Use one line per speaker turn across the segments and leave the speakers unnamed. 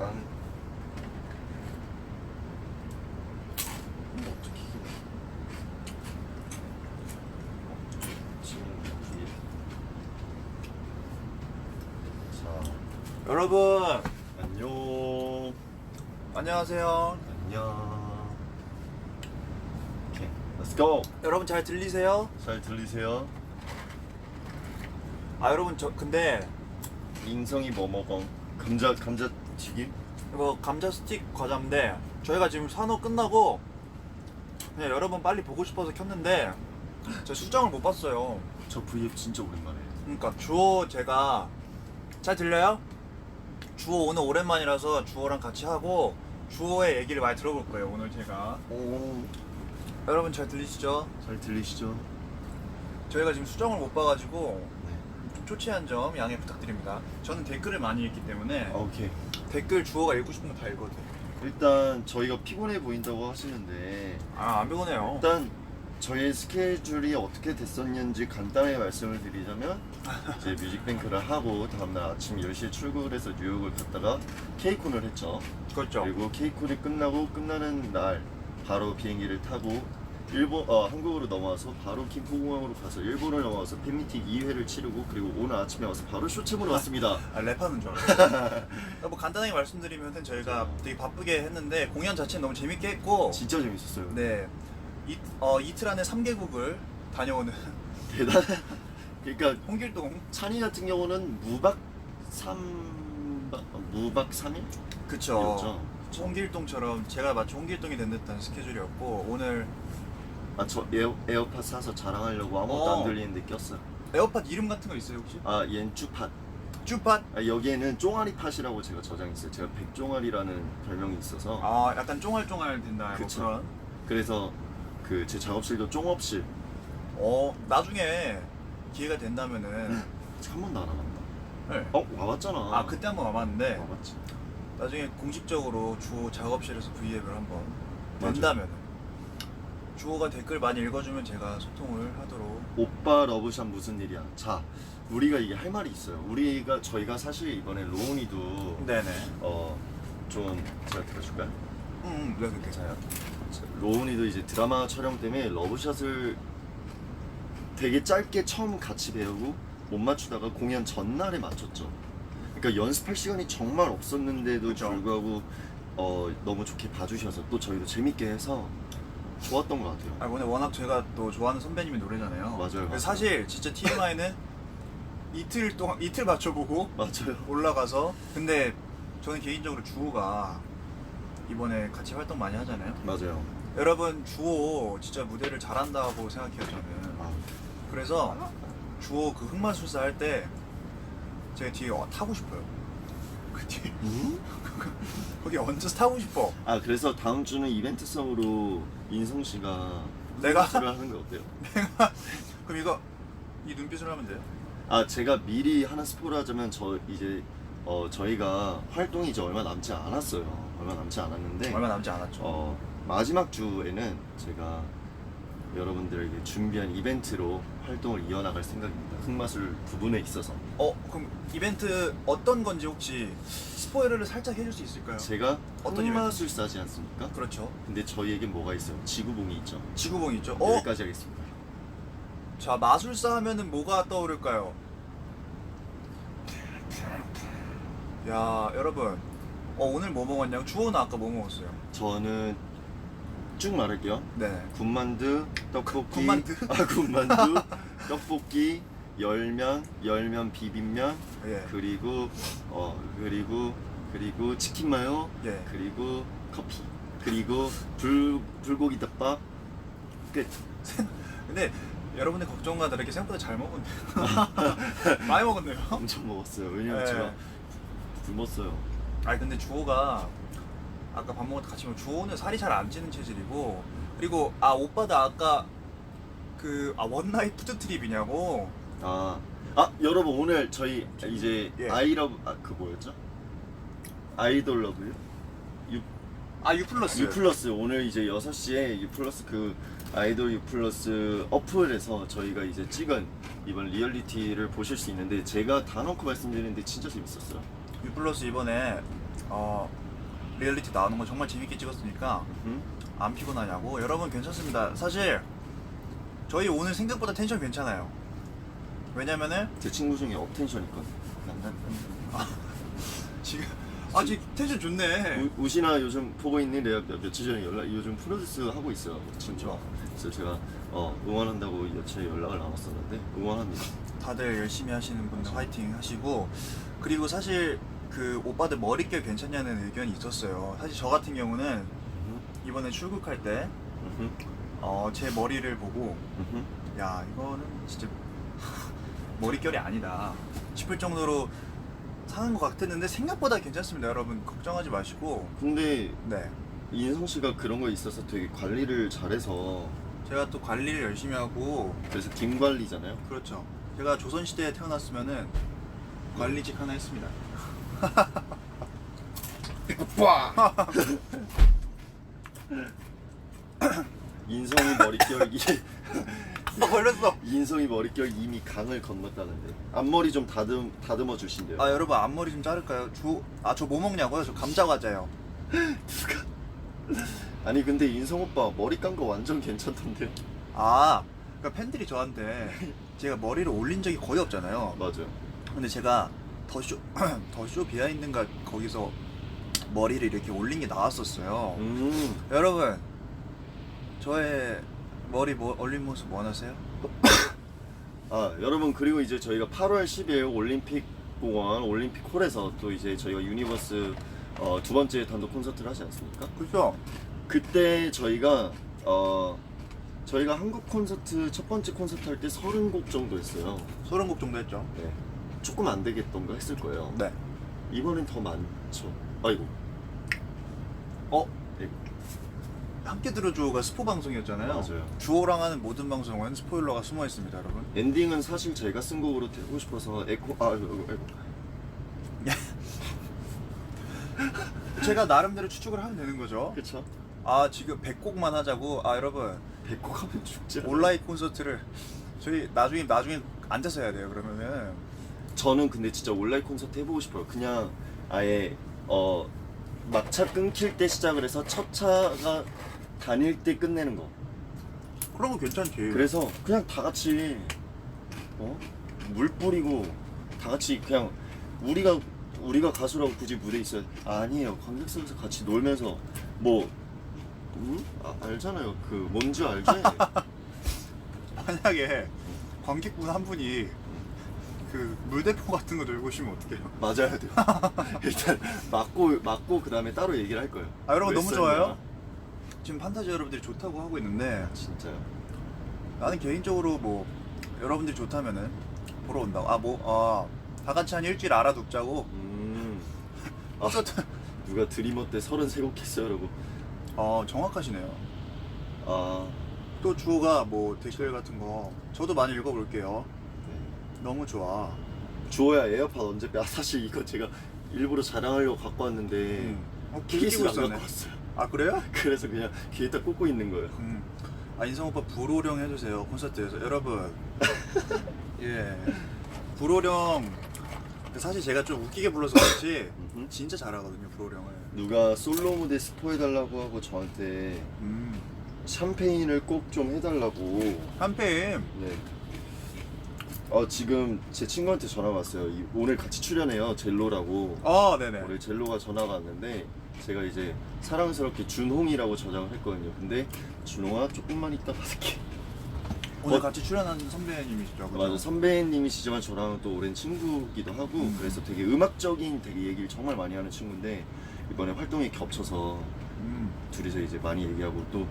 짠. 어떻게 자,
여러분
안녕.
안녕하세요.
안녕. 오케이, Let's go.
여러분 잘 들리세요?
잘 들리세요?
아 여러분 저 근데
인성이 뭐 먹어? 감자튀김?
이거 감자 스틱 과자인데 저희가 지금 산호 끝나고 그냥 여러분 빨리 보고 싶어서 켰는데 제 수정을 못 봤어요.
저 V앱 진짜 오랜만에.
그러니까 주호 제가 잘 들려요? 주호 오늘 오랜만이라서 주호랑 같이 하고 주호의 얘기를 많이 들어볼 거예요 오늘 제가.
오,
여러분 잘 들리시죠?
잘 들리시죠?
저희가 지금 수정을 못 봐가지고
네.
좀 초췌한 점 양해 부탁드립니다. 저는 댓글을 많이 읽기 때문에
오케이.
댓글 주호가 읽고 싶은 거 다 읽거든.
일단 저희가 피곤해 보인다고 하시는데
안 피곤해요.
일단 저희의 스케줄이 어떻게 됐었는지 간단하게 말씀을 드리자면 이제 뮤직뱅크를 하고 다음날 아침 10시에 출국을 해서 뉴욕을 갔다가 케이콘을 했죠.
그렇죠.
그리고 케이콘이 끝나고 끝나는 날 바로 비행기를 타고 한국으로 넘어와서 바로 김포공항으로 가서 일본을 넘어와서 팬미팅 2회를 치르고 그리고 오늘 아침에 와서 바로 쇼챔으로 왔습니다.
랩하는 줄 알았어요. 뭐 간단하게 말씀드리면 저희가 되게 바쁘게 했는데 공연 자체는 너무 재밌게 했고
진짜 재밌었어요.
네 이틀 안에 3개국을 다녀오는
대단. 그러니까
홍길동.
찬이 같은 경우는 무박 3일?
그쵸. 홍길동처럼 제가 마치 홍길동이 된 듯한 스케줄이었고 오늘
저 에어팟 사서 자랑하려고 아무것도 안 들리는데 꼈어요.
에어팟 이름 같은 거 있어요 혹시?
얜 쭈팟.
쭈팟?
여기에는 쫑아리 팟이라고 제가 저장했어요. 제가 백종아리라는 별명이 있어서.
약간 쫑알쫑알 된다.
그쵸.
뭐 그런.
그래서 그 제 작업실도 쫑업실.
나중에 기회가 된다면은
한 번도 안 와봤나?
네.
와봤잖아.
그때 한번 와봤는데
와봤지.
나중에 공식적으로 주호 작업실에서 V앱을 한번
맞아.
된다면은 주호가 댓글 많이 읽어주면 제가 소통을 하도록.
오빠 러브샷 무슨 일이야? 자, 우리가 이게 할 말이 있어요. 저희가 사실 이번에 로운이도
네네.
좀 제가 들어줄까요?
네, 괜찮아요.
로운이도 이제 드라마 촬영 때문에 러브샷을 되게 짧게 처음 같이 배우고 못 맞추다가 공연 전날에 맞췄죠. 그러니까 연습할 시간이 정말 없었는데도
그쵸.
불구하고 너무 좋게 봐주셔서 또 저희도 재밌게 해서 좋았던 것 같아요.
오늘 워낙 제가 또 좋아하는 선배님의 노래잖아요.
맞아요.
사실 진짜 TMI는 이틀 맞춰보고
맞아요.
올라가서 근데 저는 개인적으로 주호가 이번에 같이 활동 많이 하잖아요.
맞아요.
여러분 주호 진짜 무대를 잘한다고 생각해요 저는. 그래서 주호 그 흑마술사 할 때 제가 뒤에 타고 싶어요. 그 뒤에 거기 얹어서 타고 싶어.
그래서 다음 주는 이벤트성으로 인성 씨가
내가?
흑마술을 하는 거 어때요?
그럼 이거 이 눈빛으로 하면 돼요?
제가 미리 하나 스포를 하자면 저희가 활동이 이제 얼마 남지 않았어요. 얼마 남지 않았는데
얼마 남지 않았죠.
마지막 주에는 제가 여러분들에게 준비한 이벤트로 활동을 이어나갈 생각입니다. 흑마술 부분에 있어서.
그럼 이벤트 어떤 건지 혹시 스포일러를 살짝 해줄 수 있을까요?
제가
어떤
흑마술사지 않습니까?
그렇죠.
근데 저희에겐 뭐가 있어요? 지구봉이 있죠.
지구봉 있죠.
여기까지 하겠습니다.
자 마술사 하면은 뭐가 떠오를까요? 야 여러분 오늘 뭐 먹었냐고? 주호는 아까 뭐 먹었어요?
저는 쭉 말할게요.
네.
군만두, 떡볶이,
군만두?
군만두, 떡볶이, 열면 비빔면,
예.
그리고 치킨 마요,
예.
그리고 커피, 그리고 불고기 덮밥 끝.
근데 여러분의 걱정과 다르게 생각보다 잘 먹었네요. 많이 먹었네요.
엄청 먹었어요. 왜냐면
예.
제가 굶었어요.
근데 주호가 아까 밥 먹을 때 같이 먹은 주호는 살이 잘 안 찌는 체질이고 그리고 오빠도 아까 원나잇 푸드트립이냐고.
여러분 오늘 저희 이제
예.
아이러브 뭐였죠? 아이돌 러브요?
유플러스.
유플러스 오늘 이제 6시에 유플러스 아이돌 유플러스 어플에서 저희가 이제 찍은 이번 리얼리티를 보실 수 있는데 제가 다 넣고 말씀드리는데 진짜 재밌었어요.
유플러스 이번에 리얼리티 나오는 거 정말 재밌게 찍었으니까 안 피곤하냐고. 여러분 괜찮습니다. 사실 저희 오늘 생각보다 텐션 괜찮아요. 왜냐면은
제 친구 중에 업텐션 있거든.
지금 아직 텐션 좋네.
우시나 요즘 보고 있는 내가 며칠 전에 요즘 프로듀스 하고 있어요. 진짜. 그래서 제가 응원한다고 며칠 연락을 나눴었는데 응원합니다.
다들 열심히 하시는 분들 화이팅 하시고, 그리고 사실 그 오빠들 머릿결 괜찮냐는 의견이 있었어요. 사실 저 같은 경우는 이번에 출국할 때 제 머리를 보고 야 이거는 진짜 머릿결이 아니다 싶을 정도로 사는 것 같았는데 생각보다 괜찮습니다. 여러분 걱정하지 마시고.
근데
네,
인성 씨가 그런 거에 있어서 되게 관리를 잘해서
제가 또 관리를 열심히 하고.
그래서 김관리잖아요.
그렇죠. 제가 조선시대에 태어났으면은 관리직 하나 했습니다.
인성이 머릿결이
걸렸어.
인성이 머릿결 이미 강을 건넜다는데 앞머리 좀 다듬어 주신대요.
아 여러분 앞머리 좀 자를까요? 저 뭐 먹냐고요? 저 감자 과자요.
아니 근데 인성 오빠 머리 깐 거 완전 괜찮던데요?
그러니까 팬들이 저한테 제가 머리를 올린 적이 거의 없잖아요.
맞아요.
근데 제가 더쇼 비하인드인가 거기서 머리를 이렇게 올린 게 나왔었어요. 여러분 저의 머리 올린 모습 원하세요?
여러분 그리고 이제 저희가 8월 10일 올림픽 공원 올림픽 홀에서 또 이제 저희가 유니버스 두 번째 단독 콘서트를 하지 않습니까?
그렇죠.
그때 저희가 한국 콘서트 첫 번째 콘서트 할 때 30곡 정도 했어요.
30곡 정도 했죠.
네. 조금 안 되겠던가 했을 거예요.
네.
이번엔 더 많죠. 아이고. 네.
함께 들어주호가 스포 방송이었잖아요.
맞아요.
주호랑 하는 모든 방송은 스포일러가 숨어 있습니다, 여러분.
엔딩은 사실 제가 쓴 곡으로 하고 싶어서 아이고.
제가 나름대로 추측을 하면 되는 거죠.
그쵸?
지금 100곡만 하자고. 여러분
100곡 하면 죽지.
온라인 콘서트를 저희 나중에 앉아서 해야 돼요. 그러면은
저는 근데 진짜 온라인 콘서트 해보고 싶어요. 그냥 아예 막차 끊길 때 시작을 해서 첫 차가 다닐 때 끝내는 거.
그런 거 괜찮지.
그래서 그냥 다 같이 물 뿌리고 다 같이 그냥 우리가 가수라고 굳이 무대에 있어야 아니에요. 관객석에서 같이 놀면서 알잖아요. 그 뭔지 알지?
만약에 관객분 한 분이 그 물대포 같은 거 들고 오시면 어떡해요?
맞아야 돼요. 일단 맞고 그 다음에 따로 얘기를 할 거예요.
여러분
왜
너무
썼냐?
좋아요. 지금 판타지 여러분들이 좋다고 하고 있는데
진짜요.
나는 개인적으로 여러분들이 좋다면은 보러 온다고. 다 같이 한 일주일 알아두자고. 콘서트.
누가 드리머 때 33곡 했어요, 라고.
정확하시네요.
아,
또 주호가 댓글 같은 거 저도 많이 읽어볼게요.
네.
너무 좋아.
주호야 에어팟 언제 빼? 사실 이거 제가 일부러 자랑하려고 갖고 왔는데 케이스를 안 갖고 왔어요.
그래요?
그래서 그냥 귀에다 꽂고 있는 거예요.
인성 오빠 불호령 해주세요 콘서트에서. 여러분 예, 불호령 사실 제가 좀 웃기게 불러서 그렇지 진짜 잘하거든요 불호령을.
누가 솔로 무대 스포해달라고 하고 저한테 샴페인을 꼭 좀 해달라고.
샴페인.
네. 지금 제 친구한테 전화가 왔어요. 오늘 같이 출연해요, 젤로라고.
네네.
오늘 젤로가 전화가 왔는데 제가 이제 사랑스럽게 준홍이라고 저장을 했거든요. 근데 준홍아 조금만 이따 받을게.
오늘 같이 출연하는 선배님이시죠? 그죠?
맞아, 선배님이시지만 저랑 또 오랜 친구기도 하고 그래서 되게 음악적인 되게 얘기를 정말 많이 하는 친구인데 이번에 활동이 겹쳐서 둘이서 이제 많이 얘기하고 또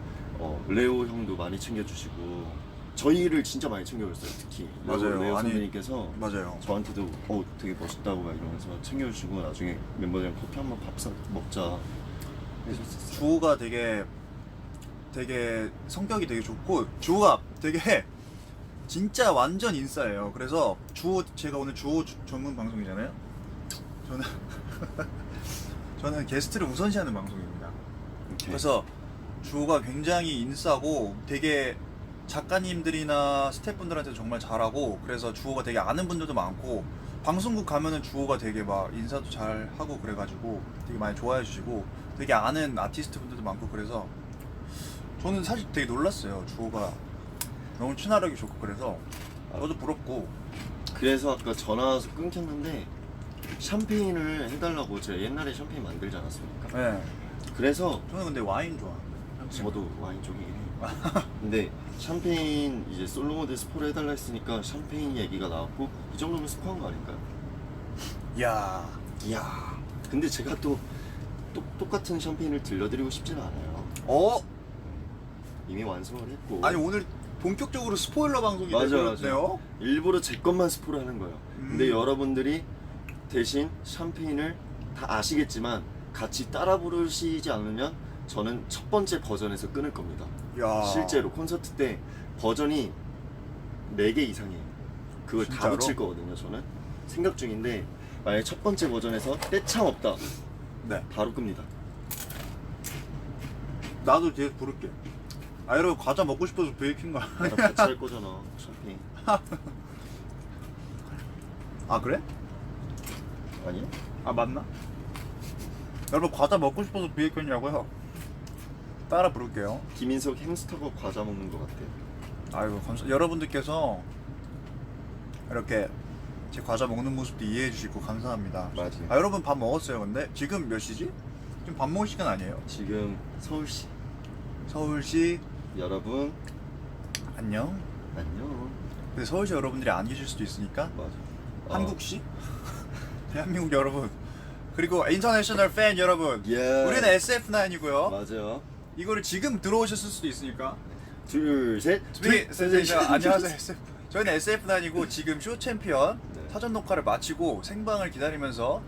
레오 형도 많이 챙겨주시고 저희를 진짜 많이 챙겨줬어요. 특히
맞아요.
레오 선배님께서
맞아요.
저한테도 되게 멋있다고 막 이러면서 챙겨주시고 나중에 멤버들이랑 커피 한번 밥 먹자 해줬었어요.
주호가 되게 성격이 되게 좋고 주호가 되게 진짜 완전 인싸예요. 그래서 제가 오늘 주호 전문 방송이잖아요. 저는 게스트를 우선시하는 방송입니다.
오케이.
그래서 주호가 굉장히 인싸고 되게 작가님들이나 스태프분들한테 정말 잘하고, 그래서 주호가 되게 아는 분들도 많고 방송국 가면은 주호가 되게 막 인사도 잘 하고 그래가지고 되게 많이 좋아해 주시고 되게 아는 아티스트 분들도 많고 그래서 저는 사실 되게 놀랐어요. 주호가 너무 친화력이 좋고 그래서 저도 부럽고.
그래서 아까 전화 와서 끊겼는데 샴페인을 해달라고 제가 옛날에 샴페인 만들지 않았습니까?
네.
그래서
저는 근데 와인 좋아합니다.
저도 와인 쪽이긴 해요. 근데 샴페인 이제 솔로 모델 스포를 해달라 했으니까 샴페인 얘기가 나왔고 이 정도면 스포한 거 아닐까요?
이야.
이야. 근데 제가 또 똑같은 샴페인을 들려드리고 싶지는 않아요. 이미 완성을 했고.
아니 오늘 본격적으로 스포일러 방송이
맞아,
되버렸네요.
일부러 제 것만 스포를 하는 거예요. 근데 여러분들이 대신 샴페인을 다 아시겠지만 같이 따라 부르시지 않으면 저는 첫 번째 버전에서 끊을 겁니다.
야.
실제로 콘서트 때 버전이 4개 이상이에요. 그걸 다
진짜로?
붙일 거거든요. 저는 생각 중인데 만약에 첫 번째 버전에서 떼창 없다
네.
바로 끕니다.
나도 뒤에서 부를게. 아 여러분 과자 먹고 싶어서 베이킹 거.
나랑 같이 할 거잖아 샴페인.
아 그래?
아니야?
아 맞나? 여러분 과자 먹고 싶어서 비행했냐고요? 따라 부를게요.
김인석 햄스터가 과자 먹는 것 같아요.
아이고 여러분들께서 이렇게 제 과자 먹는 모습도 이해해 주시고 감사합니다.
맞아요.
아 여러분 밥 먹었어요 근데? 지금 몇 시지? 지금 밥 먹을 시간 아니에요?
지금 서울시
서울시
여러분
안녕.
안녕.
근데 서울시 여러분들이 안 계실 수도 있으니까
맞아.
한국시? 대한민국 여러분 그리고 인터내셔널 팬 여러분
예.
우리는 SF9이고요.
맞아요.
이거를 지금 들어오셨을 수도 있으니까
둘, 셋.
안녕하세요. 저희는 SF9이고 지금 쇼 챔피언
네.
사전 녹화를 마치고 생방을 기다리면서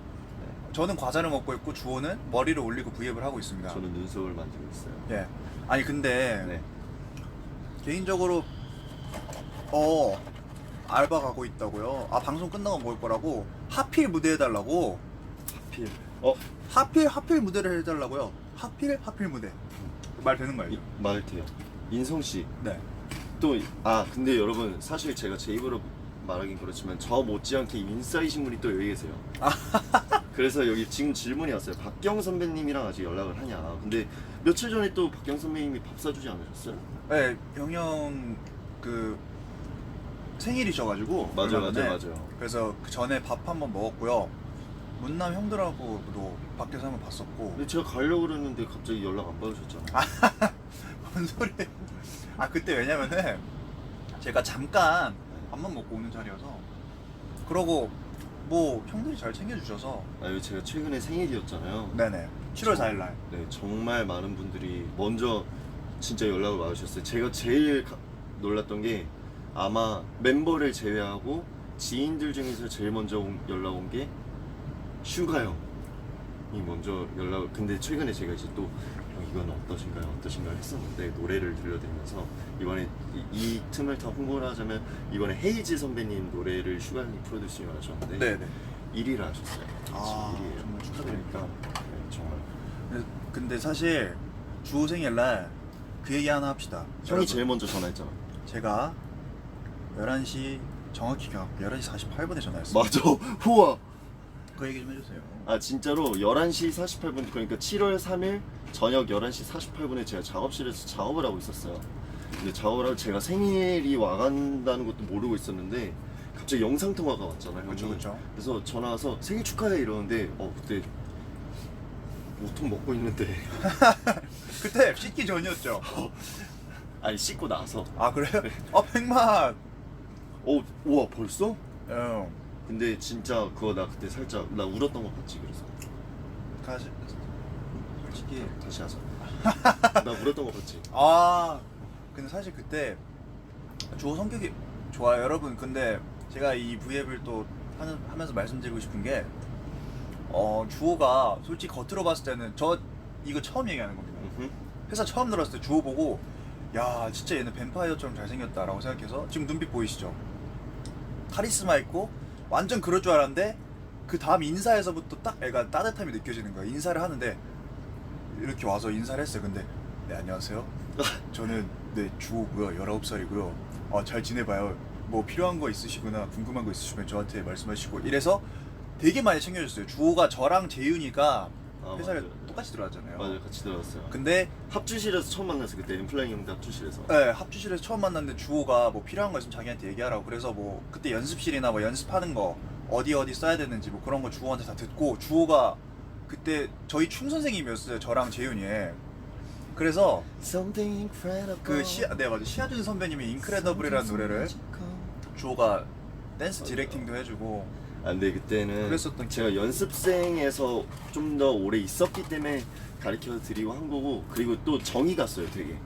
저는 과자를 먹고 있고 주호는 머리를 올리고 브이앱을 하고 있습니다.
저는 눈썹을 만지고 있어요.
예. 아니 근데
네.
개인적으로 알바 가고 있다고요. 아 방송 끝나고 먹을 거라고 하필 무대 해달라고.
하필.
하필 무대를 해달라고요. 하필 무대. 말 되는 거예요?
말 돼요. 인성 씨.
네.
또 근데 여러분 사실 제가 제 입으로 말하긴 그렇지만 저 못지않게 인싸이신 분이 또 여기 계세요. 그래서 여기 지금 질문이 왔어요. 박경 선배님이랑 아직 연락을 하냐. 근데 며칠 전에 또 박경 선배님이 밥 사주지 않으셨어요?
네, 영영 그 생일이셔가지고 얼마 전에.
맞아요.
그래서 그 전에 밥 한번 먹었고요. 문남 형들하고도 밖에서 한번 봤었고.
근데 제가 가려고 그랬는데 갑자기 연락 안 받으셨잖아요.
뭔 소리예요? 아 그때 왜냐면은 제가 잠깐 밥만 먹고 오는 자리여서 그러고 뭐 형들이 잘 챙겨주셔서.
제가 최근에 생일이었잖아요.
네네. 7월 4일날.
네, 정말 많은 분들이 먼저 진짜 연락을 와주셨어요. 제가 제일 놀랐던 게 아마 멤버를 제외하고 지인들 중에서 제일 먼저 연락 온 게 슈가 형이 먼저 근데 최근에 제가 이제 또 이건 어떠신가요 했었는데 노래를 들려드리면서 이번에 이 틈을 더 홍보를 하자면 이번에 헤이즈 선배님 노래를 슈가 형이 프로듀싱을 하셨는데
네네.
1위를 하셨어요.
아,
1위예요.
정말 축하드립니다.
네, 정말.
근데 사실 주호 생일날 그 얘기 하나 합시다.
형이
여러분,
제일 먼저 전화했잖아.
제가 11시 정확히 11시 48분에 전화했어요.
맞아. 후와.
그 얘기 좀 해주세요.
진짜로 11시 48분 그러니까 7월 3일 저녁 11시 48분에 제가 작업실에서 작업을 하고 있었어요. 근데 작업을 하고 제가 생일이 와간다는 것도 모르고 있었는데 갑자기 영상통화가 왔잖아요. 형이.
그쵸.
그래서 전화 와서 생일 축하해 이러는데 그때 보통 먹고 있는데
그때 씻기 전이었죠.
아니 씻고 나서
아 그래요? 백만.
우와 벌써?
형
근데 진짜 그거 나 그때 살짝 나 울었던 거 봤지 그래서
가시. 솔직히
다시 하자. 나 울었던 거 봤지.
근데 사실 그때 주호 성격이 좋아요 여러분. 근데 제가 이 V앱을 또 하면서 말씀드리고 싶은 게 주호가 솔직히 겉으로 봤을 때는 저 이거 처음 얘기하는 겁니다. 회사 처음 들었을 때 주호 보고 야 진짜 얘는 뱀파이어처럼 잘생겼다라고 생각해서 지금 눈빛 보이시죠? 카리스마 있고 완전 그럴 줄 알았는데 그 다음 인사에서부터 딱 애가 따뜻함이 느껴지는 거야. 인사를 하는데 이렇게 와서 인사를 했어요. 근데 네 안녕하세요. 저는 주호고요. 19살이고요. 잘 지내봐요. 뭐 필요한 거 있으시거나 궁금한 거 있으시면 저한테 말씀하시고 이래서 되게 많이 챙겨줬어요. 주호가 저랑 재윤이가
아,
회사를
맞아요.
똑같이 들어왔잖아요.
맞아요, 같이 들어갔어요.
근데
합주실에서 처음 만났어요. 그때 엠플라잉 형들 합주실에서.
네, 합주실에서 처음 만났는데 주호가 뭐 필요한 거 있으면 자기한테 얘기하라고. 그래서 뭐 그때 연습실이나 뭐 연습하는 거 어디 써야 되는지 뭐 그런 거 주호한테 다 듣고, 주호가 그때 저희 춤 선생님이었어요. 저랑 재윤이. 그래서
Something incredible.
네 맞아, 시아준 선배님이 인크레더블이라는 노래를 주호가 댄스 디렉팅도 해주고.
아, 근데 그때는
그랬었던
제가 연습생에서 좀 더 오래 있었기 때문에 가르쳐 드리고 한 거고, 그리고 또 정이 갔어요, 되게.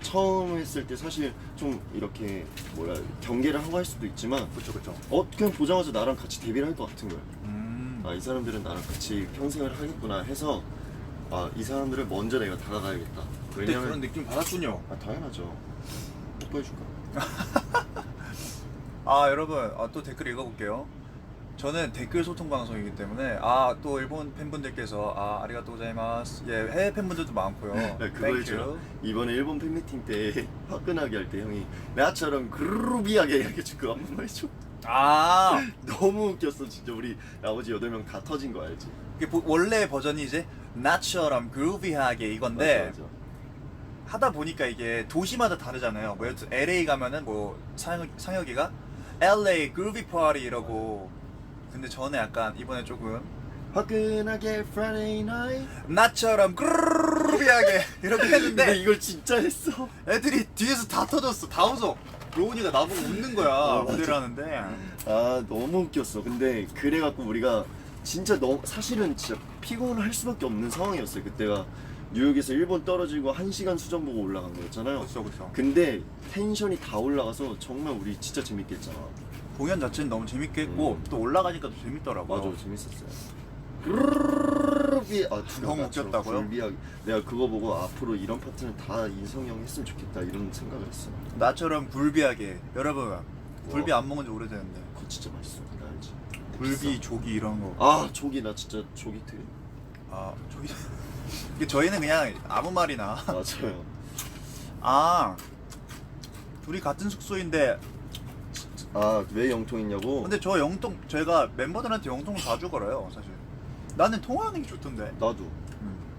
처음 했을 때 사실 좀 이렇게 뭐라 경계를 하고 할 수도 있지만,
그쵸 그쵸.
그냥 보자마자 나랑 같이 데뷔를 할 것 같은 거예요. 아, 이 사람들은 나랑 같이 평생을 하겠구나 해서, 아, 이 사람들을 먼저 내가 다가가야겠다.
그때 그런 느낌 받았군요.
아, 당연하죠. 뽀뽀해줄까?
아 여러분, 또 댓글 읽어볼게요. 저는 댓글 소통 방송이기 때문에 또 일본 팬분들께서 아리가또 고자이마스, 예, 해외 팬분들도 많고요.
그거
Thank
있잖아.
you.
이번에 일본 팬미팅 때 화끈하게 할 때 형이 나처럼 그루비하게 해가지고 그거 한 번만 해줘. 너무 웃겼어 진짜. 우리 나머지 8명 다 터진 거 알지?
이게 원래 버전이 이제 나처럼 그루비하게 이건데,
맞아.
하다 보니까 이게 도시마다 다르잖아요. 뭐 여튼 LA 가면은 뭐 상혁이가 LA 그루비 파티 이러고, 근데 저는 약간 이번에 조금
화끈하게 Friday night.
나처럼 그루비하게 이렇게
근데
했는데
이걸 진짜 했어.
애들이 뒤에서 다 터졌어. 다 웃어. 로운이가 나보고 웃는 거야.
맞아.
무대를 하는데.
아, 너무 웃겼어. 근데 그래갖고 우리가 진짜 사실은 진짜 피곤할 수밖에 없는 상황이었어요. 그때가 뉴욕에서 일본 떨어지고 1시간 수정 보고 올라간 거였잖아요.
그렇죠.
근데 텐션이 다 올라가서 정말 우리 진짜 재밌게 했잖아.
공연 자체는 너무 재밌게 했고 또 올라가니까 또 재밌더라고요.
맞아, 재밌었어요. 그루비.
너무 웃겼다고요?
불비하게. 내가 그거 보고 앞으로 이런 파트는 다 인성이 형 했으면 좋겠다 이런 생각을 했어.
나처럼 굴비하게. 여러분, 굴비 안 먹은 지 오래됐는데.
그거 진짜 맛있어. 나 알지?
굴비, 조기 이런 거.
조기. 나 진짜 조기 되게.
조기. 이게 저희는 그냥 아무 말이나.
맞아요.
둘이 같은 숙소인데,
왜 영통 있냐고?
근데 저 영통, 저희가 멤버들한테 영통을 자주 걸어요, 사실. 나는 통화하는 게 좋던데.
나도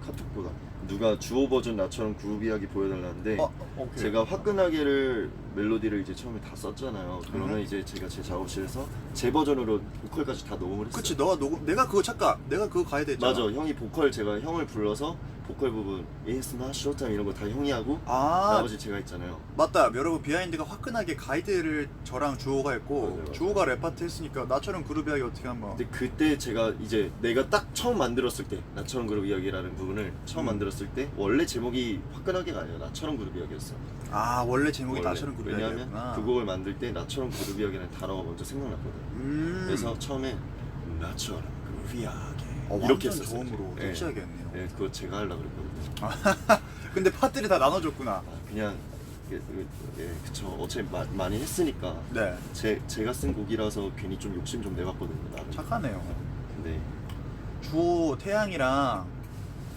카톡보다 누가 주호 버전 나처럼 그루비하게 보여달라는데
오케이.
제가 화끈하게를 멜로디를 이제 처음에 다 썼잖아요. 그러면 이제 제가 제 작업실에서 제 버전으로 보컬까지 다 녹음을 했어요.
그치, 너가 녹음, 내가 그거 가야 되잖아.
맞아. 형이 보컬, 제가 형을 불러서 보컬 부분 It's not showtime 이런 거 다 형이 하고 나머지 제가 했잖아요.
맞다. 여러분, 비하인드가 화끈하게 가이드를 저랑 주호가 했고,
맞아요.
주호가 랩 파트 했으니까 나처럼 그루비하게 어떻게 한번.
근데 그때 제가 이제 내가 딱 처음 만들었을 때 나처럼 그룹 이야기라는 부분을 처음 만들었을 때 원래 제목이 화끈하게가 아니라 나처럼 그룹 이야기였어.
원래 제목이
원래.
나처럼 그루비하게였구나.
왜냐면 그 곡을 만들 때 나처럼 그룹 이야기라는 단어가 먼저 생각났거든. 그래서 처음에 나처럼 그룹 이야기 이렇게 했었어요.
저음으로
네.
섹시하게 했네요.
네, 그거 제가 하려고 그랬거든요.
근데 파트를 다 나눠줬구나.
그냥 그쵸. 어차피 많이 했으니까
네.
제가 쓴 곡이라서 괜히 좀 욕심 좀 내봤거든요. 나는.
착하네요.
근데
주호, 태양이랑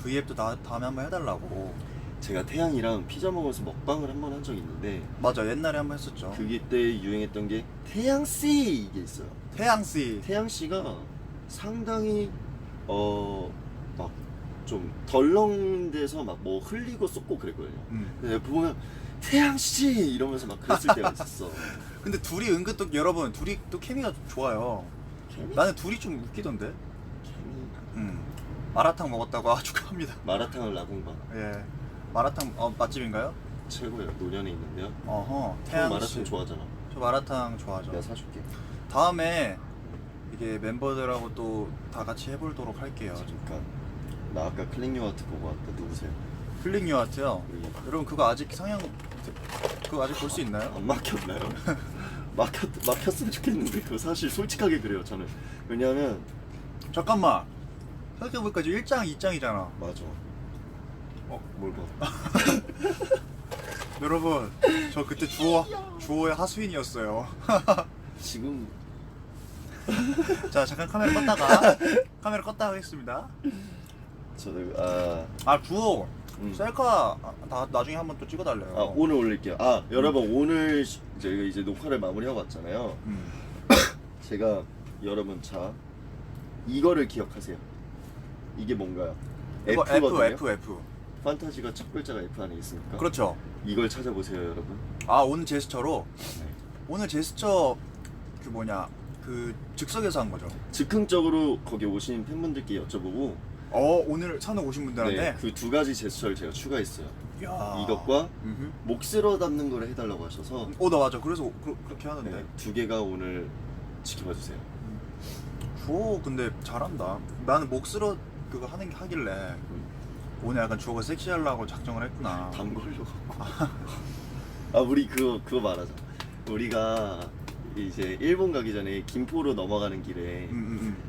V앱도 다음에 한번 해달라고.
제가 태양이랑 피자 먹으면서 먹방을 한 번 한 적이 있는데
맞아, 옛날에 한번 했었죠.
그때 유행했던 게 태양씨 이게 있어요.
태양씨.
태양씨가 상당히 막 좀 덜렁대서 막 뭐 흘리고 쏟고 그랬거든요. 근데 보면 태양씨 이러면서 막 그랬을 때가 있었어.
근데 둘이 은근 또, 여러분, 둘이 또 케미가 좋아요.
케미?
나는 둘이 좀 웃기던데.
케미.
마라탕 먹었다고 축하합니다.
마라탕을 라궁바
예. 마라탕 맛집인가요?
최고예요. 노련에 있는데요.
어허.
형
태양
마라탕
씨.
좋아하잖아.
저 마라탕 좋아하죠.
내가 사줄게.
다음에 이게 멤버들하고 또 다 같이 해보도록 할게요.
그러니까 나 아까 클릭 유 아트 보고 왔다. 누구세요?
클릭 뉴 아트요.
우리
여러분, 그거 아직 그거 아직 볼 수 있나요?
안 막혔나요? 막혔으면 좋겠는데 그거 사실 솔직하게 그래요 저는. 왜냐하면
잠깐만. 생각해보니까 지금 1장, 2장이잖아.
맞아. 뭘 봐?
여러분, 저 그때 주호의 하수인이었어요.
지금
자, 잠깐 카메라 껐다가 하겠습니다.
저는
주호 셀카 나중에 한번 또 찍어달래요.
아 오늘 올릴게요. 아 여러분 오늘 저희가 이제 녹화를 마무리하고 왔잖아요. 제가 여러분 자 이거를 기억하세요. 이게 뭔가요?
이거
F거든요.
F.
판타지가 첫 글자가 F 안에 있습니까?
그렇죠.
이걸 찾아보세요 여러분.
아 오늘 제스처로
네.
오늘 제스처 그 뭐냐 그 즉석에서 한 거죠.
즉흥적으로 거기 오신 팬분들께 여쭤보고
오늘 산에 오신 분들한테
그 두 가지 제스처를 제가 추가했어요.
야.
이것과
음흠.
목 쓸어 담는 걸 해달라고 하셔서
나 맞아. 그래서 그렇게 하는데.
네, 두 개가 오늘 지켜봐 주세요.
주호 근데 잘한다. 나는 목 쓸어 그거 하길래 오늘 약간 주호가 섹시하려고 작정을 했구나.
담 걸려갖고. 아 우리 그거 말하자. 우리가 이제 일본 가기 전에 김포로 넘어가는 길에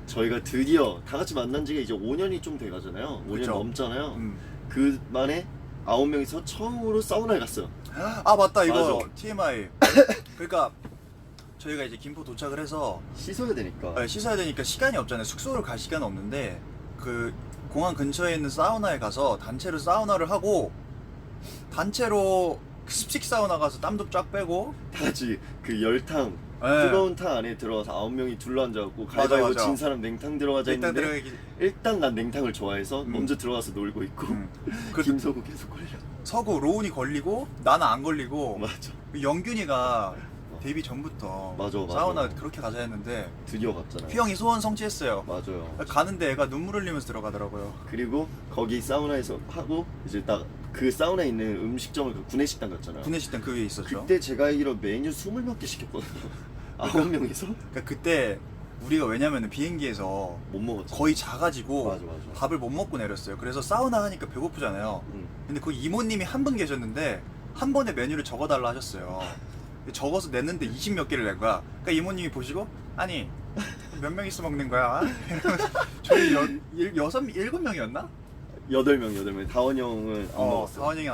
저희가 드디어 다 같이 만난 지가 이제 5년이 좀 돼가잖아요. 5년
그쵸.
넘잖아요. 그 만에 9명이서 처음으로 사우나에 갔어요.
아 맞다 이거
맞아.
TMI. 그러니까 저희가 이제 김포 도착을 해서
씻어야 되니까.
씻어야 되니까 시간이 없잖아요. 숙소를 갈 시간은 없는데 그 공항 근처에 있는 사우나에 가서 단체로 사우나를 하고 단체로 습식 사우나 가서 땀도 쫙 빼고
다 같이 그 열탕
네.
뜨거운 탕 안에 들어가서 9명이 둘러앉아갖고
맞아,
가위바위보
맞아.
진 사람 냉탕 들어가자
일단
했는데
들어가기
일단 난 냉탕을 좋아해서 먼저 들어가서 놀고 있고
그
김서구 계속 걸려.
서구 로운이 걸리고 나는 안 걸리고
맞아.
영균이가 데뷔 전부터
맞아.
사우나 그렇게 가자 했는데
드디어 갔잖아요.
휘영이 소원 성취했어요.
맞아요.
가는데 애가 눈물 흘리면서 들어가더라고요.
그리고 거기 사우나에서 하고 이제 딱 그 사우나에 있는 음식점을 그 구내식당 갔잖아요.
구내식당 그 위에 있었죠.
그때 제가 알기로 메뉴 20몇 개 시켰거든요. 9명이서
그러니까 그때 우리가 왜냐면은 비행기에서
못 먹었죠.
거의 자가지고
맞아.
밥을 못 먹고 내렸어요. 그래서 사우나 하니까 배고프잖아요. 근데 그 이모님이 한 분 계셨는데 한 번에 메뉴를 적어달라 하셨어요. 적어서 냈는데 20몇 개를 낸 거야. 그러니까 이모님이 보시고 아니 몇 명이서 먹는 거야? 이러면서 저희 7명이었나?
8명. 다원 형은 안 먹었어.
다원이는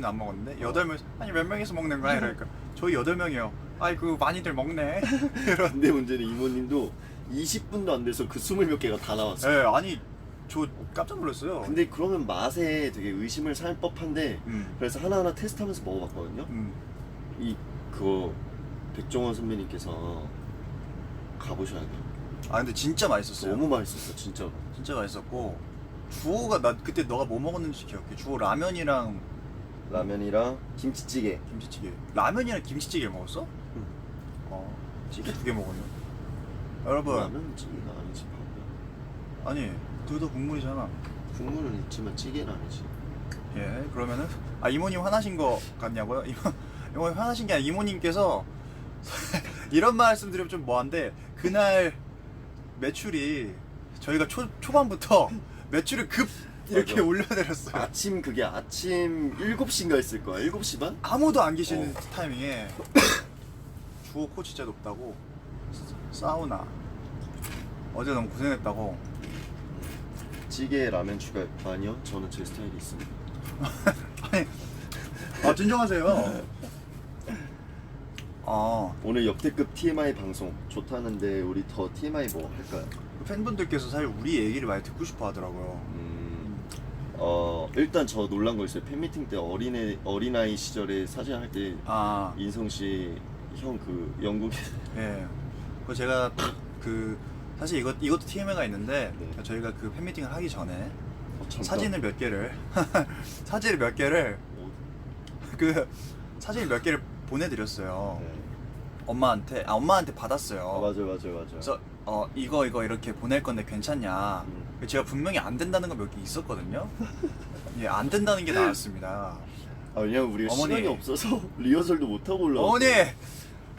안 먹었는데 8명 아니 몇 명이서 먹는 거야? 이러니까 저희 8명이요. 아이고 많이들 먹네. 이런.
근데 문제는 이모님도 20분도 안 돼서 그 20몇 개가 다 나왔어요.
네, 아니 저 깜짝 놀랐어요.
근데 그러면 맛에 되게 의심을 살 법한데 그래서 하나하나 테스트하면서 먹어봤거든요. 그거 백종원 선배님께서 가보셔야 돼요.
아 근데 진짜 맛있었어요.
너무 맛있었어 진짜로.
진짜 맛있었고 주호가 나 그때 너가 뭐 먹었는지 기억해. 주호 라면이랑
라면이랑 김치찌개.
김치찌개. 라면이랑 김치찌개 먹었어?
응.
찌개 2개 먹었네. 여러분
라면 찌개가 아니지 바보야.
아니 둘 다 국물이잖아.
국물은 있지만 찌개는 아니지.
예 그러면은 이모님 화나신 거 같냐고요? 이모님 화나신 게 아니라 이모님께서 이런 말씀드리면 좀 뭐한데 그날 매출이 저희가 초반부터 매출을 급 이렇게
맞아.
올려내렸어요.
아침 7시인가 했을 거야. 7시 반?
아무도 안 계시는 타이밍에 주호 코 진짜 높다고 사우나 어제 너무 고생했다고.
찌개 라면 추가 아니요. 저는 제 스타일이 있습니다.
아니 진정하세요.
오늘 역대급 TMI 방송 좋다는데 우리 더 TMI 뭐 할까요?
팬분들께서 사실 우리 얘기를 많이 듣고 싶어 하더라고요.
일단 저 놀란 거 있어요. 팬미팅 때 어린아이 시절에 사진 할 때 인성 씨 형 그 영국에
예. 그 제가 그 사실 이것도 TMI가 있는데
네.
저희가 그 팬미팅을 하기 전에
잠깐.
사진을 몇 개를 보내드렸어요.
네.
엄마한테 받았어요.
맞아요.
그래서 이거 이렇게 보낼 건데 괜찮냐? 제가 분명히 안 된다는 거 몇 개 있었거든요. 예, 안 된다는 게 나왔습니다.
왜냐면 우리가
어머니.
시간이 없어서 리허설도 못 하고 올라왔어.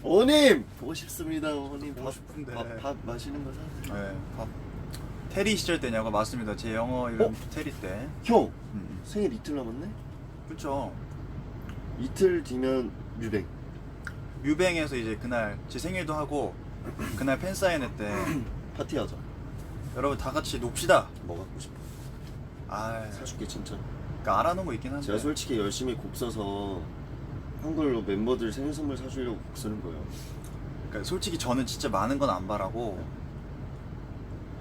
어머님 보고 싶습니다. 어머님
보고 싶은데.
밥 마시는 거 사.
네, 테리 시절 때냐고. 맞습니다. 제 영어 이름 테리 때.
형 생일 이틀 남았네.
그렇죠.
이틀 뒤면 뮤뱅.
뮤뱅에서 이제 그날 제 생일도 하고 그날 팬사인회 때
파티하자.
여러분 다 같이 놉시다.
뭐 갖고 싶어? 사줄게 진짜.
그러니까 알아놓은 거 있긴 한데.
제가 솔직히 열심히 곡 써서 한글로 멤버들 생일 선물 사주려고 곡 쓰는 거예요.
그러니까 솔직히 저는 진짜 많은 건 안 바라고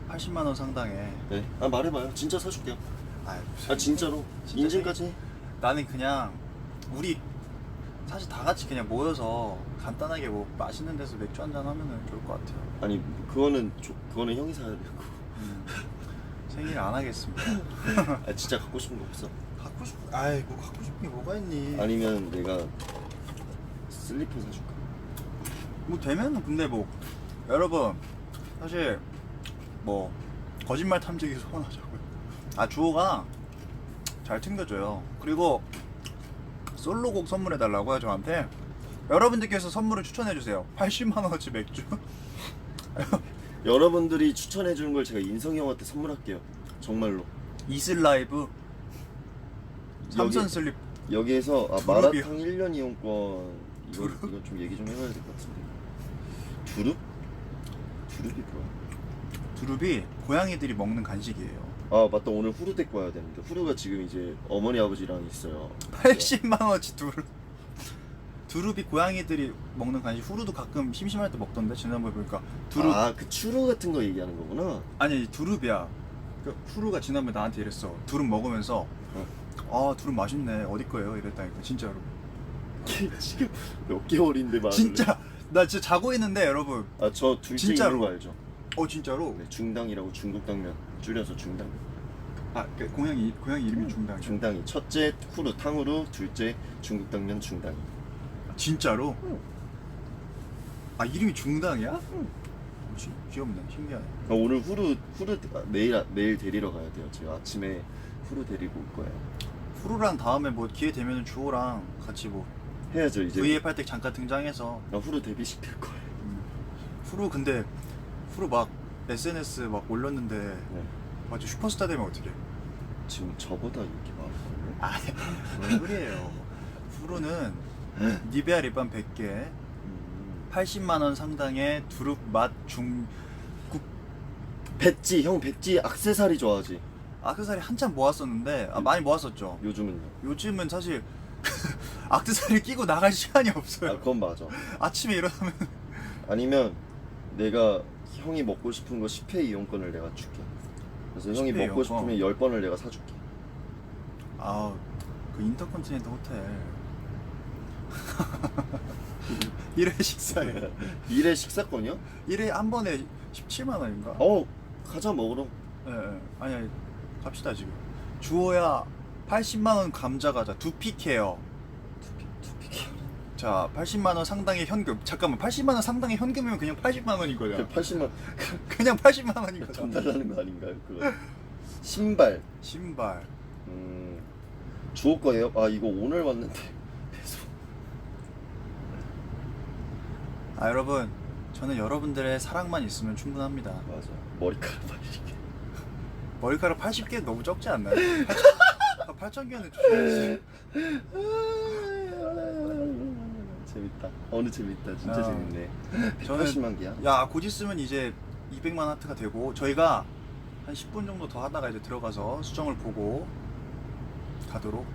80만 원 상당의.
네. 말해봐요. 진짜 사줄게요.
무슨
아 진짜로
진짜
인증까지 해.
나는 그냥 우리 사실 다 같이 그냥 모여서 간단하게 뭐 맛있는 데서 맥주 한잔 하면은 좋을 것 같아요.
아니 그거는 그거는 형이 사야 되고.
생일 안 하겠습니다.
아 진짜 갖고 싶은 거 없어?
갖고 싶 아이 뭐 갖고 싶은 게 뭐가 있니?
아니면 내가 슬리퍼 사줄까?
뭐 되면은 근데 뭐 여러분 사실 뭐 거짓말 탐지기 소원하자고요. 아 주호가 잘 챙겨줘요. 그리고 솔로곡 선물해 달라고요 저한테. 여러분들께서 선물을 추천해 주세요. 80만 원어치 맥주.
여러분들이 추천해 주는 걸 제가 인성이 형한테 선물할게요. 정말로.
이슬 라이브 삼선 슬립.
여기에서
두릅이요?
마라탕 1년 이용권 이건 좀 얘기 좀 해봐야 될 것 같은데. 두릅? 두릅이 뭐야?
두릅이 고양이들이 먹는 간식이에요.
아 맞다, 오늘 후루 데리고 와야 되는데 후루가 지금 이제 어머니 아버지랑 있어요.
80만 원어치 두릅. 두릅이 고양이들이 먹는 간식. 후루도 가끔 심심할 때 먹던데 지난번에 보니까 두릅.
아그 추루 같은 거 얘기하는 거구나.
아니 두릅이야. 그 후루가 지난번에 나한테 이랬어. 두릅 먹으면서 아 두릅 맛있네. 어디 거예요? 이랬다니까 진짜로.
지금 몇 개월인데 말을.
진짜 나 진짜 자고 있는데 여러분.
아저 둘째
진짜로.
있는 거 알죠?
진짜로?
네, 중당이라고 중국 당면 줄여서 중당.
그 고양이 이름이 중당.
중당이 첫째 후루 탕후루, 둘째 중국 당면 중당이.
진짜로? 이름이 중당이야? 귀엽네. 신기하네.
오늘 후루 내일 데리러 가야 돼요. 제가 아침에 후루 데리고 올 거예요.
후루랑 다음에 뭐 기회 되면 주호랑 같이 뭐
해야죠 이제.
V앱 할 때 잠깐 등장해서.
나 후루 데뷔 시킬 거예요.
후루 근데 후루 막 SNS 막 올렸는데
네.
맞아 슈퍼스타 되면 어떻게?
지금 저보다 인기 많을걸요?
뭔 소리예요? 후루는 니베아 립밤 100개 80만 원 상당의 두릅 맛 중국
배지, 형 배지 액세서리 좋아하지?
액세서리 한참 모았었는데 많이 모았었죠.
요즘은요?
요즘은 사실 액세서리 끼고 나갈 시간이 없어요.
그건 맞아.
아침에 일어나면
아니면 내가 형이 먹고 싶은 거 10회 이용권을 내가 줄게. 그래서 형이
10회
먹고
이용권?
싶으면 10번을 내가 사줄게.
그 인터컨티넨탈 호텔 1회 식사에
1회 식사권이요?
1회 한 번에 17만 원인가?
가자 먹으러.
예. 아니 갑시다 지금. 주호야 80만 원 감자 과자 두피 케어.
투피.
자 80만 원 상당의 현금. 잠깐만 80만 원 상당의 현금이면 그냥 80만 원인 거야.
80만
그냥 80만 원인 거야.
돈 달라는 거 아닌가요? 그거. 신발.
신발.
주호 거예요? 이거 오늘 왔는데 계속.
여러분 저는 여러분들의 사랑만 있으면 충분합니다.
맞아. 머리카락 80개.
머리카락 80개 너무 적지 않나요? 8,000개는 줘야지.
재밌다. 재밌다. 진짜
아,
재밌네.
저는
180만 개야?
야 곧 있으면 이제 200만 하트가 되고 저희가 한 10분 정도 더 하다가 이제 들어가서 수정을 보고 가도록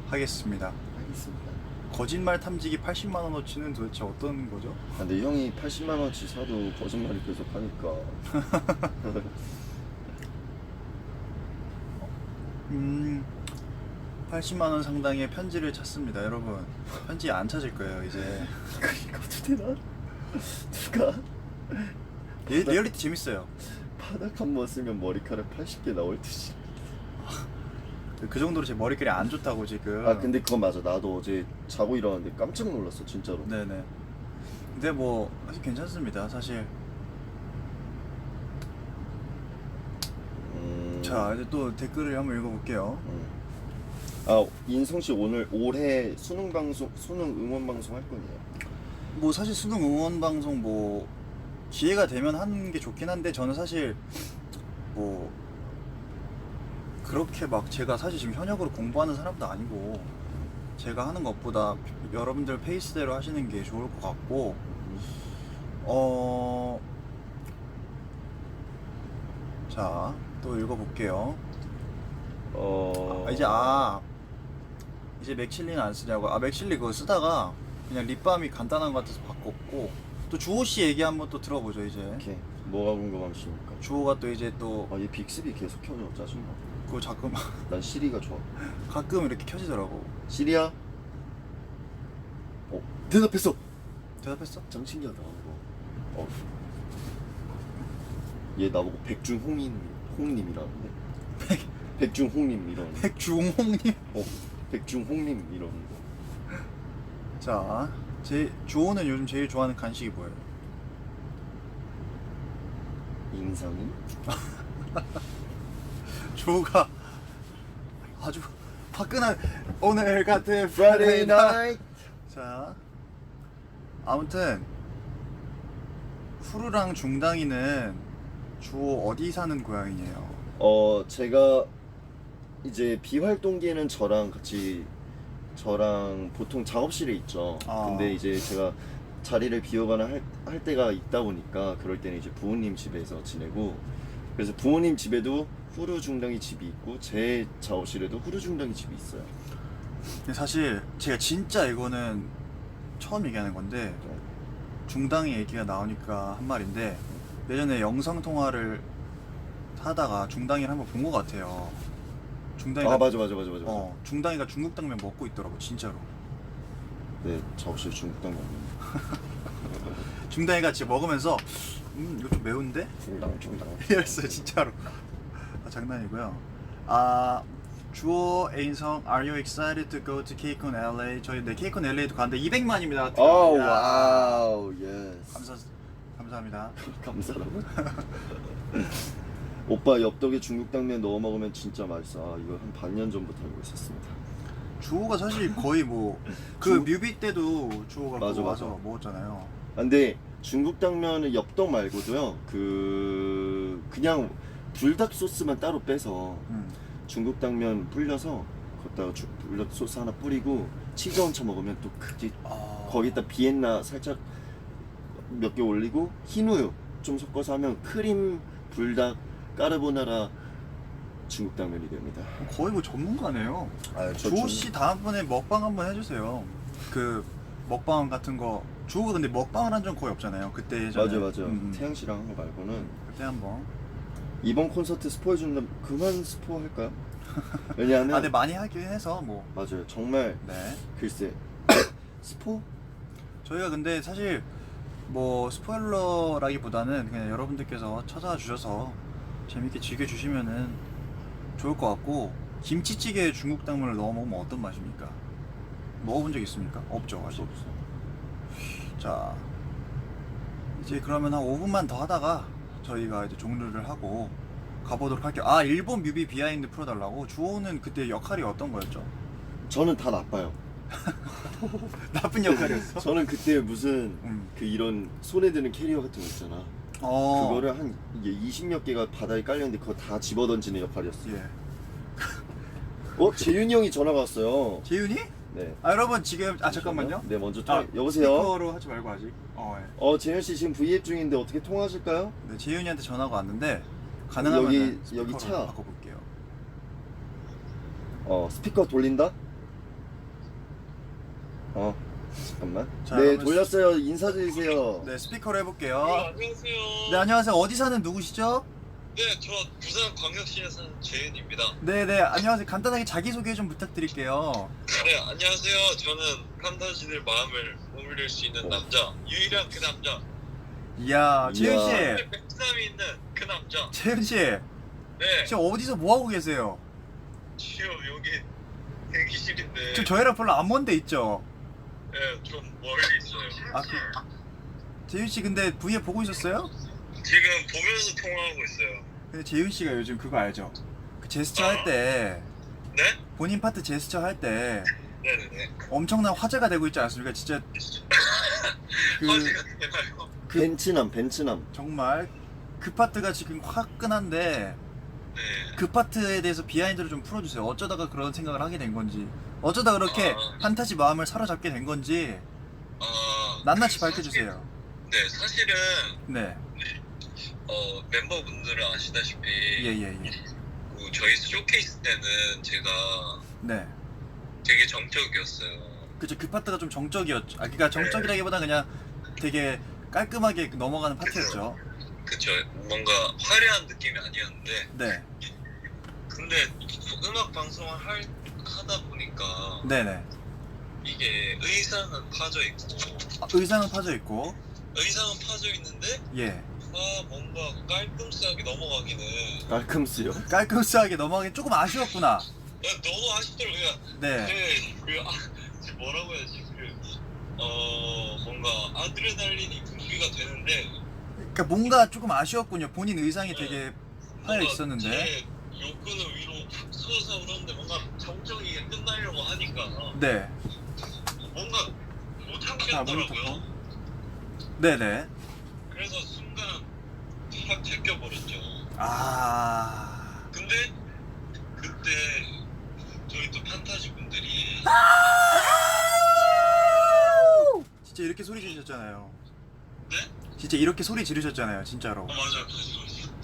하겠습니다.
알겠습니다.
거짓말 탐지기 80만 원어치는 도대체 어떤 거죠?
근데 형이 80만 원치 사도 거짓말을 계속 하니까.
80만 원 상당의 편지를 찾습니다, 여러분. 편지 안 찾을 거예요, 이제.
이거 되나? 누가
리얼리티 재밌어요.
바닥 한 번 쓰면 머리카락 80개 나올 듯이.
그 정도로 제 머릿결이 안 좋다고 지금.
근데 그건 맞아. 나도 어제 자고 일어났는데 깜짝 놀랐어, 진짜로.
네네. 근데 뭐 사실 괜찮습니다, 사실. 자 이제 또 댓글을 한번 읽어볼게요.
인성 씨 오늘 올해 수능 응원 방송 할 거예요?
뭐 사실 수능 응원 방송 뭐 기회가 되면 하는 게 좋긴 한데 저는 사실 뭐 그렇게 막 제가 사실 지금 현역으로 공부하는 사람도 아니고 제가 하는 것보다 여러분들 페이스대로 하시는 게 좋을 것 같고 자 또 읽어볼게요. 이제 맥실리는 안 쓰냐고. 맥실리 그거 쓰다가 그냥 립밤이 간단한 것 같아서 바꿨고 또 주호 씨 얘기 한번 또 들어보죠 이제.
오케이. 뭐가 궁금하십니까?
주호가 또 이제 또
얘 빅스비 계속 켜져. 짜증나.
그거 가끔
난 시리가 좋아.
가끔 이렇게 켜지더라고.
시리야? 대답했어.
대답했어?
짱 신기하다. 얘 나보고 백중홍님이라는데. 백중홍님 이러는데.
백주홍님.
백중홍님 이러는데.
자, 주호는 요즘 제일 좋아하는 간식이 뭐예요?
인상이?
주호가 아주 화끈한 오늘 같은
Friday night.
자, 아무튼 후루랑 중당이는 주호 어디 사는 고양이에요?
제가 이제 비활동기에는 저랑 보통 작업실에 있죠. 근데 이제 제가 자리를 비워가나 할 때가 있다 보니까 그럴 때는 이제 부모님 집에서 지내고, 그래서 부모님 집에도 후루 중당이 집이 있고 제 작업실에도 후루 중당이 집이 있어요.
근데 사실 제가 진짜 이거는 처음 얘기하는 건데, 중당이 얘기가 나오니까 한 말인데, 예전에 영상 통화를 하다가 중당이를 한번 본 것 같아요. 중당이가
맞아.
중당이가 중국 당면 먹고 있더라고, 진짜로.
네, 작업실 중국 당면.
중당이가 진짜 먹으면서 이거 좀 매운데?
중당.
이랬어요, 진짜로. 장난이고요. 주호 애인성, Are you excited to go to KCON LA? 저희 KCON LA도 가는데 200만입니다.
와우, 예스.
감사합니다.
감사라고? 오빠 엽떡에 중국 당면 넣어 먹으면 진짜 맛있어. 이거 한 반년 전부터 알고 있었습니다.
주호가 사실 거의 그 뮤비 때도 주호가
맞아.
와서 먹었잖아요.
근데 중국 당면은 엽떡 말고도요, 그냥 불닭 소스만 따로 빼서 중국 당면 불려서 거기다가 불닭 소스 하나 뿌리고 치즈 얹혀 먹으면 또 거기다 비엔나 살짝 몇 개 올리고 흰우유 좀 섞어서 하면 크림 불닭 까르보나라 중국 당면이 됩니다.
거의 전문가네요. 주호 씨 다음번에 먹방 한번 해주세요. 그 먹방 같은 거. 주호가 근데 먹방을 한 적 거의 없잖아요. 그때 예전에.
맞아. 태양 씨랑 한 거 말고는.
그때 한번.
이번 콘서트 스포해 준다면 그만 스포 할까요? 왜냐하면
근데 많이 하긴 해서
맞아요. 정말
네.
글쎄 스포?
저희가 근데 사실 스포일러라기보다는 그냥 여러분들께서 찾아와 주셔서 재밌게 즐겨주시면은 좋을 것 같고, 김치찌개에 중국 당면을 넣어 먹으면 어떤 맛입니까? 먹어본 적 있습니까? 없죠, 아직.
없어.
자, 이제 그러면 한 5분만 더 하다가 저희가 이제 종료를 하고 가보도록 할게요. 일본 뮤비 비하인드 풀어달라고. 주호는 그때 역할이 어떤 거였죠?
저는 다 나빠요.
나쁜 역할이었어?
저는 그때 무슨
음.
이런 손에 드는 캐리어 같은 거 있잖아. 그거를 한 20몇 개가 바닥에 깔렸는데 그거 다 집어던지는 역할이었어.
예.
재윤이 형이 전화가 왔어요.
재윤이?
네.
여러분 지금 잠깐만요.
네, 먼저 여보세요.
스피커로 하지 말고 아직.
재윤 씨 지금 V앱 중인데 어떻게 통화하실까요?
네, 재윤이한테 전화가 왔는데 가능하면
여기 차
바꿔볼게요.
스피커 돌린다? 잠깐만.
자,
네,
그러면
돌렸어요. 인사드리세요.
네, 스피커로 해볼게요.
안녕하세요.
네, 안녕하세요. 어디 사는 누구시죠?
네, 저 부산 광역시에 사는 재윤입니다.
네, 안녕하세요. 간단하게 자기소개 좀 부탁드릴게요.
네, 안녕하세요. 저는 판타지들 마음을 머물릴 수 있는 남자, 유일한 그 남자.
이야, 재윤씨.
베트남에 있는 그 남자.
재윤씨.
네,
지금 어디서 뭐하고 계세요?
지금 여기 대기실인데.
지금 저희랑 별로 안 먼 데 있죠?
네, 좀 멀리 있어요.
재윤씨 근데 V에 보고 있었어요?
지금 보면서 통화하고 있어요.
근데 재윤씨가 요즘 그거 알죠? 그 제스처 할 때,
네?
본인 파트 제스처 할 때
네네네.
엄청난 화제가 되고 있지 않습니까? 진짜
화제가 되나요?
벤츠남.
정말 그 파트가 지금 화끈한데,
네.
그 파트에 대해서 비하인드를 좀 풀어주세요. 어쩌다가 그런 생각을 하게 된 건지, 어쩌다 그렇게 판타지 마음을 사로잡게 된 건지 낱낱이 밝혀주세요.
네, 사실은
네.
멤버분들은 아시다시피
예.
그 저희 쇼케이스 때는 제가
네.
되게 정적이었어요.
그쵸, 그 파트가 좀 정적이었죠. 그러니까 정적이라기보다 그냥 되게 깔끔하게 넘어가는 파트였죠.
그쵸. 뭔가 화려한 느낌이 아니었는데
네.
근데 음악 방송을 하다 보니까
네네.
이게 의상은 파져 있고
의상은 파져 있고.
의상은 파져 있는데
예.
뭔가 깔끔하게 넘어가기는
깔끔스요?
깔끔하게 넘어가기 조금 아쉬웠구나.
너무 아쉽더라고요.
네.
지금 뭐라고 해야지 뭔가 아드레날린이 분비가 되는데
그러니까 뭔가 조금 아쉬웠군요. 본인 의상이 되게 하여
뭔가
있었는데.
제 욕구는 위로 팍 솟아서 그러는데 뭔가 정적이 끝나려고 하니까
네.
뭔가 못
아,
참겠더라고요.
네네.
그래서 순간 확 제껴버렸죠.
아.
근데 그때 저희 또 판타지 분들이
진짜 이렇게 소리 지르셨잖아요.
네?
진짜 이렇게 소리 지르셨잖아요, 진짜로.
맞아요.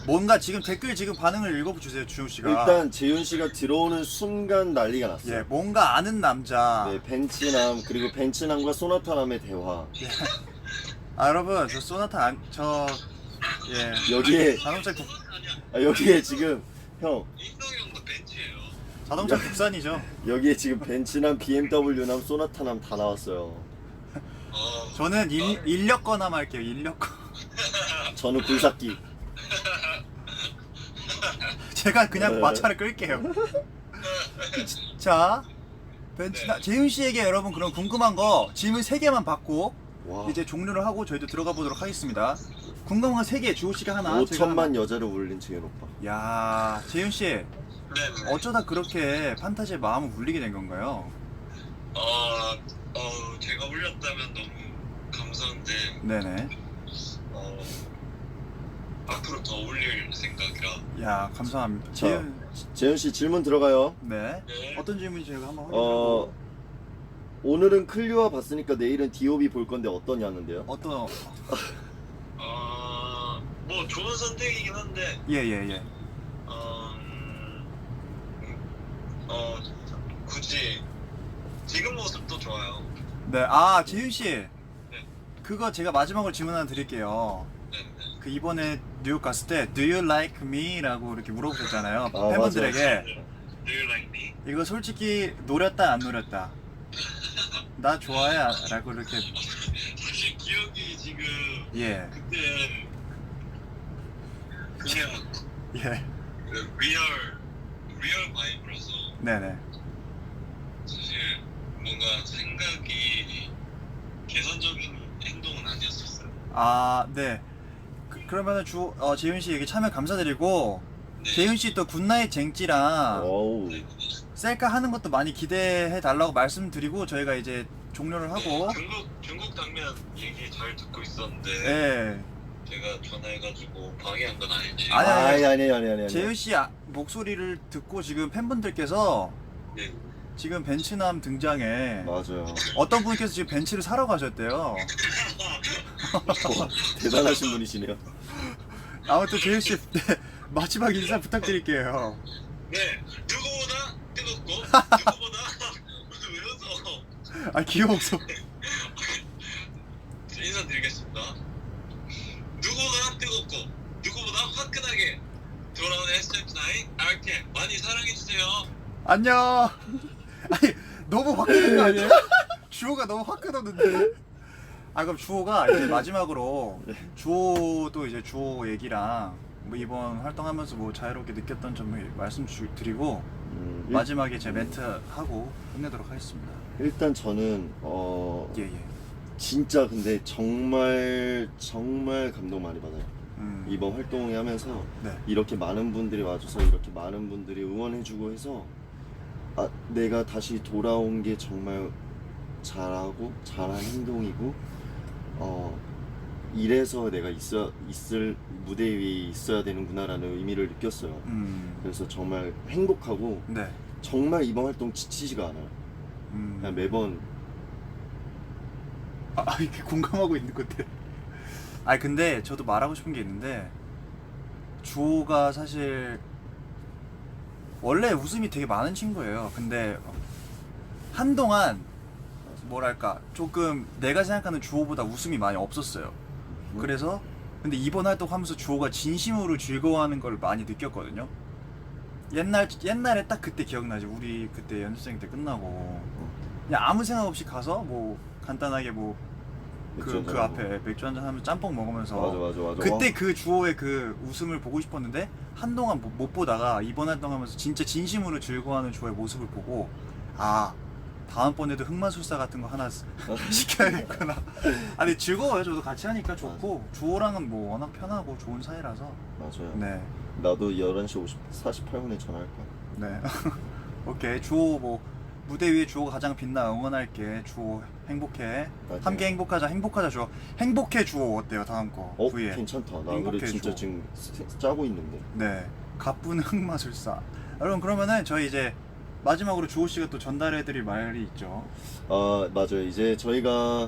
뭔가 지금 댓글 지금 반응을 읽어주세요, 주호 씨가.
일단 재윤 씨가 들어오는 순간 난리가 났어요.
예, 뭔가 아는 남자.
네, 벤츠남 그리고 벤츠남과 소나타남의 대화.
아 여러분, 저 소나타
여기에
자동차
아니야.
여기에 지금 형
인동이 형도 벤츠예요.
자동차 국산이죠.
여기에 지금 벤츠남, BMW남, 소나타남 다 나왔어요.
저는 인력거남 할게요. 인력거.
저는 굴삭기.
제가 그냥 마차를 끌게요. 자, 재윤 씨에게 여러분 그럼 궁금한 거 질문 3개만 받고
와.
이제 종료를 하고 저희도 들어가 보도록 하겠습니다. 궁금한 거 3개, 주호 씨가 하나, 제가 하나.
5천만 여자를 울린 재윤 오빠.
야, 재윤 씨
네.
어쩌다 그렇게 판타지에 마음을 울리게 된 건가요?
제가 올렸다면 너무 감사한데
네네.
앞으로 더 올릴 생각이라.
야, 감사합니다.
자, 재윤 씨 질문 들어가요.
네.
네.
어떤 질문인지 제가 한번 확인해보고.
오늘은 클리오와 봤으니까 내일은 디오비 볼 건데 어떠냐는데요?
어떤
뭐 좋은 선택이긴 한데
예예예.
굳이 지금 모습도 좋아요.
네. 아, 재윤 씨. 그거 제가 마지막으로 질문 하나 드릴게요.
네.
그 이번에 뉴욕 갔을 때 Do you like me? 라고 이렇게 물어보셨잖아요.
아,
팬분들에게.
Do you like me?
이거 솔직히 노렸다 안 노렸다? 나 좋아해? 라고 이렇게.
사실 기억이 지금
예.
그때 그냥
예.
리얼 바이브라서
네네.
사실 뭔가 생각이 계산적인 행동은 아니었었어요.
아, 네. 그러면은 재윤 씨 얘기 참여 감사드리고,
네.
재윤 씨 또 굿나잇 쟁찌랑
어우.
셀카 하는 것도 많이 기대해 달라고 말씀드리고 저희가 이제 종료를 하고.
중국 당면 얘기 잘 듣고 있었는데
예.
제가 전화해가지고 방해한 건 아니지.
아니.
재윤 씨 목소리를 듣고 지금 팬분들께서
네.
지금 벤츠남 등장에
맞아요.
어떤 분께서 지금 벤츠를 사러 가셨대요.
대단하신 분이시네요.
아무튼 재윤 씨 네, 마지막 인사 부탁드릴게요.
네. 누구보다 뜨겁고 누구보다 외워서
아, 귀여워서.
인사드리겠습니다. 누구보다 뜨겁고 누구보다 화끈하게 돌아오는 SF9 RTM 많이 사랑해주세요.
안녕. 아니 너무 화끈한 거 아니에요? 주호가 너무 화끈했는데. 아, 그럼 주호가 이제 마지막으로 주호도 이제 주호 얘기랑 뭐 이번 활동하면서 뭐 자유롭게 느꼈던 점을 말씀 드리고 마지막에 제 멘트 하고 끝내도록 하겠습니다.
일단 저는
예예.
진짜 근데 정말 감동 많이 받아요. 이번 활동을 하면서
네.
이렇게 많은 분들이 와줘서 이렇게 많은 분들이 응원해주고 해서 내가 다시 돌아온 게 정말 잘하고 잘한 행동이고 이래서 내가 있을 무대 위에 있어야 되는구나라는 의미를 느꼈어요. 그래서 정말 행복하고
네.
정말 이번 활동 지치지가 않아요. 그냥 매번
이렇게 공감하고 있는 건데. 아니 근데 저도 말하고 싶은 게 있는데 주호가 사실 원래 웃음이 되게 많은 친구예요. 근데 한동안 뭐랄까 조금 내가 생각하는 주호보다 웃음이 많이 없었어요. 그래서 근데 이번 활동하면서 주호가 진심으로 즐거워하는 걸 많이 느꼈거든요. 옛날에 딱 그때 기억나지. 우리 그때 연습생 때 끝나고 그냥 아무 생각 없이 가서 뭐 간단하게 뭐
맥주 한잔
그
하고.
앞에 맥주 한잔 하면서 짬뽕 먹으면서
맞아.
그때 그 주호의 그 웃음을 보고 싶었는데 한동안 못 보다가 이번 활동하면서 진짜 진심으로 즐거워하는 주호의 모습을 보고 아 다음번에도 흑마술사 같은 거 하나 시켜야겠구나. 아니 즐거워요. 저도 같이 하니까 좋고 주호랑은 뭐 워낙 편하고 좋은 사이라서.
맞아요.
네.
나도 11시 48분에 전화할 거야.
네. 오케이. 주호 뭐 무대 위에 주호가 가장 빛나 응원할게. 주호 행복해.
맞아요.
함께 행복하자 주호. 행복해 주호 어때요? 다음 거. V에.
괜찮다. 나
행복해,
그래 진짜
주호.
지금 짜고 있는데.
네. 가쁜 흑마술사. 여러분 그러면은 저희 이제 마지막으로 주호 씨가 또 전달해드릴 말이 있죠.
맞아요. 이제 저희가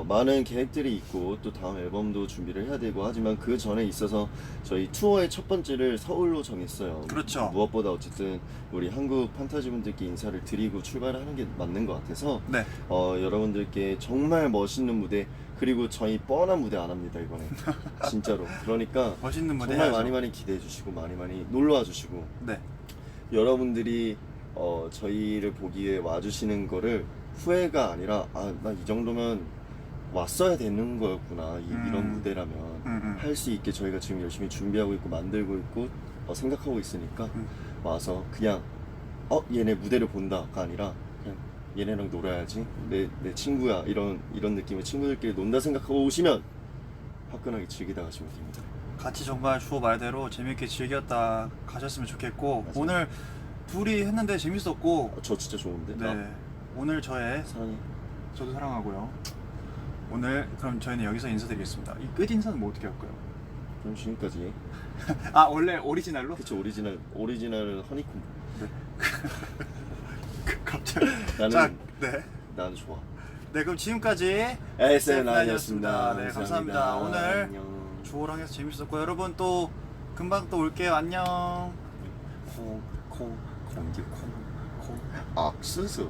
많은 계획들이 있고 또 다음 앨범도 준비를 해야 되고 하지만 그 전에 있어서 저희 투어의 첫 번째를 서울로 정했어요.
그렇죠.
무엇보다 어쨌든 우리 한국 판타지 분들께 인사를 드리고 출발하는 게 맞는 것 같아서
네.
여러분들께 정말 멋있는 무대 그리고 저희 뻔한 무대 안 합니다 이번에 진짜로. 그러니까
멋있는 무대
정말
해야죠.
많이 기대해 주시고 많이 놀러와 주시고
네.
여러분들이 저희를 보기에 와주시는 거를 후회가 아니라 나 이 정도면 왔어야 되는 거였구나 이런 무대라면 할 수 있게 저희가 지금 열심히 준비하고 있고 만들고 있고 생각하고 있으니까 와서 그냥 얘네 무대를 본다가 아니라 그냥 얘네랑 놀아야지 내 친구야 이런 느낌의 친구들끼리 논다 생각하고 오시면 화끈하게 즐기다 가시면 됩니다.
같이 정말 주호 말대로 재밌게 즐겼다 가셨으면 좋겠고
맞아요.
오늘 둘이 했는데 재밌었고
저 진짜 좋은데?
네. 오늘 저의
사랑해.
저도 사랑하고요. 오늘 그럼 저희는 여기서 인사드리겠습니다. 이 끝 인사는 뭐 어떻게 할까요?
그럼 지금까지
아 원래 오리지널로?
그쵸 오리지널 허니콤.
갑자기
나는
네.
나는 좋아.
네 그럼 지금까지
SN9였습니다.
네 감사합니다. 오늘 주호랑 해서 재밌었고 여러분 또 금방 또 올게요. 안녕.
공기 콩 억수수